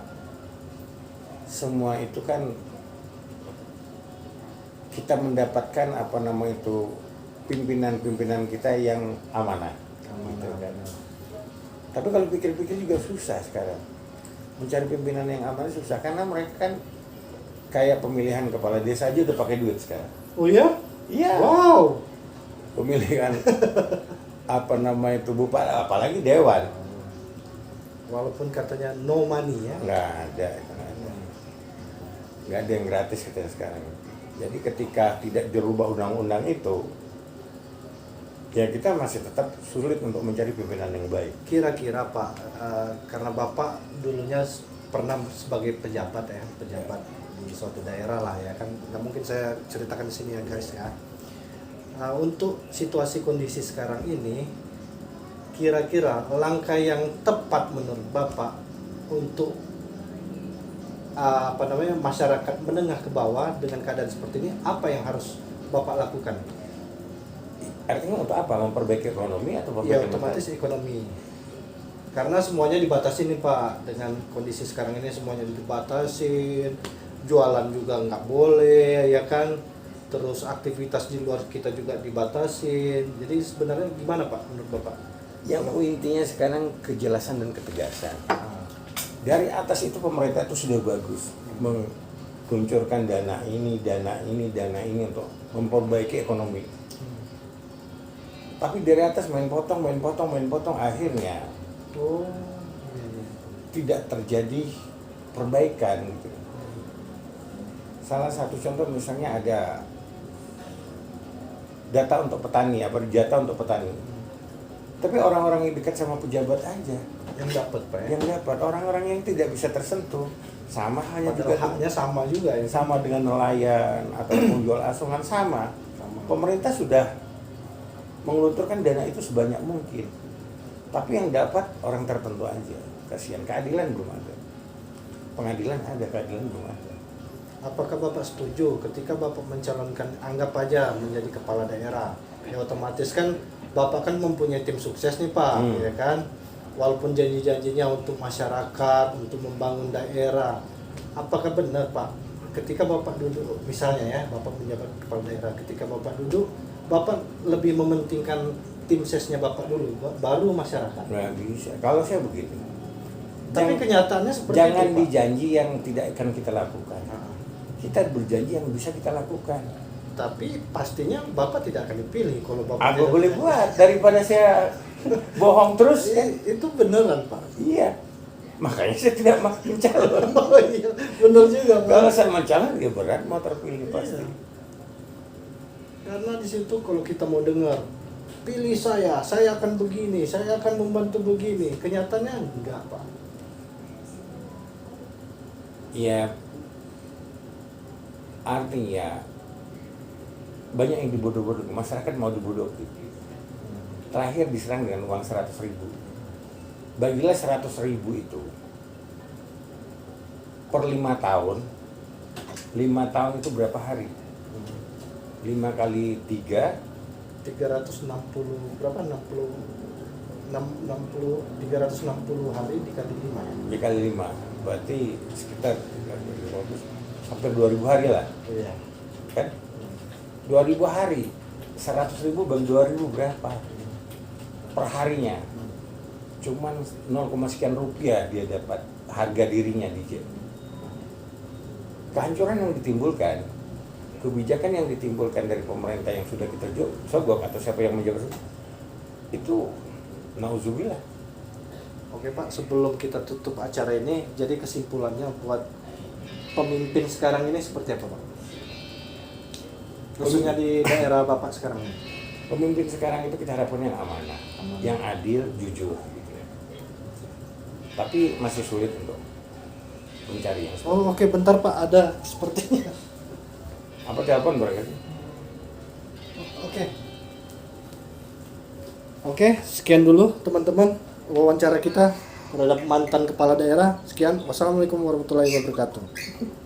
semua itu kan kita mendapatkan pimpinan-pimpinan kita yang amanah. Gitu kan. Tapi kalau pikir-pikir juga susah sekarang. Mencari pimpinan yang amanah susah karena mereka kan kayak pemilihan kepala desa aja udah pakai duit sekarang. Oh ya? Iya. Wow. Pemilihan bupati, apalagi dewan. Walaupun katanya no money ya. Nggak ada. Nggak ada yang gratis katanya sekarang. Jadi ketika tidak dirubah undang-undang itu, ya kita masih tetap sulit untuk mencari pimpinan yang baik. Kira-kira Pak, karena Bapak dulunya pernah sebagai pejabat di suatu daerah lah ya kan, nggak mungkin saya ceritakan di sini ya guys ya. Untuk situasi kondisi sekarang ini, kira-kira langkah yang tepat menurut Bapak untuk masyarakat menengah ke bawah dengan keadaan seperti ini, apa yang harus Bapak lakukan? Artinya untuk apa? Memperbaiki ekonomi atau Ya memperbaiki otomatis ekonomi. Karena semuanya dibatasi nih Pak, dengan kondisi sekarang ini semuanya dibatasin, jualan juga nggak boleh ya kan, terus aktivitas di luar kita juga dibatasin. Jadi sebenarnya gimana Pak menurut Bapak? Yang intinya sekarang kejelasan dan ketegasan. Dari atas itu pemerintah itu sudah bagus menguncurkan dana ini untuk memperbaiki ekonomi. Tapi dari atas main potong, akhirnya tidak terjadi perbaikan gitu. Salah satu contoh misalnya ada jatah untuk petani. Tapi orang-orang yang dekat sama pejabat aja Yang dapat Pak ya? yang dapat, orang-orang yang tidak bisa tersentuh. Sama halnya Padahal juga haknya sama juga ya. sama dengan nelayan atau penjual asongan sama. Pemerintah sudah mengelunturkan dana itu sebanyak mungkin, tapi yang dapat orang tertentu aja. Kasihan, keadilan belum ada. Pengadilan ada, keadilan belum ada. Apakah Bapak setuju ketika Bapak mencalonkan, anggap aja menjadi kepala daerah, ya otomatis kan Bapak kan mempunyai tim sukses nih Pak, ya kan? Walaupun janji-janjinya untuk masyarakat, untuk membangun daerah, apakah benar Pak? Ketika Bapak duduk, misalnya ya, Bapak menjabat kepala daerah, ketika Bapak duduk, Bapak lebih mementingkan tim sesnya Bapak dulu, baru masyarakat. Nggak bisa. Kalau saya begitu. Tapi kenyataannya seperti jangan itu Pak. dijanji yang tidak akan kita lakukan. Kita berjanji yang bisa kita lakukan. Tapi pastinya Bapak tidak akan dipilih kalau Bapak Aku tidak boleh bisa. buat daripada saya bohong terus. Itu beneran Pak. Iya. Makanya saya tidak makin calon. Oh iya, bener juga Pak. Kalau saya mencalon ya berat mau terpilih pasti. Iya. Karena di situ kalau kita mau dengar, pilih saya akan begini, saya akan membantu begini. Kenyataannya enggak Pak. Ya, artinya banyak yang dibodoh-bodoh, masyarakat mau dibodohi. Terakhir diserang dengan uang 100.000. Bagilah 100.000 itu per 5 tahun. 5 tahun itu berapa hari? 5 kali 3 360 berapa? 360 hari dikali 5 ya. dikali 5 berarti sekitar hampir 2.000 hari lah. Iya. Kan? 2.000 hari, 100.000 bagi 2.000 berapa? Per harinya. Cuman 0, sekian rupiah dia dapat harga dirinya di kehancuran yang ditimbulkan, kebijakan yang ditimbulkan dari pemerintah yang sudah kita sogok atau siapa yang menjaga itu nauzubillah. Oke Pak, sebelum kita tutup acara ini, jadi kesimpulannya buat pemimpin sekarang ini seperti apa Pak? Khususnya di daerah Bapak sekarang ini. Pemimpin sekarang itu kita harapkan yang amanah, yang adil, jujur. Gitu ya. Tapi masih sulit untuk mencari yang seperti Oh oke, bentar Pak, ada sepertinya. apa telepon barangkali? Oke. Oke, sekian dulu teman-teman wawancara kita terhadap mantan kepala daerah. Sekian, wassalamualaikum warahmatullahi wabarakatuh.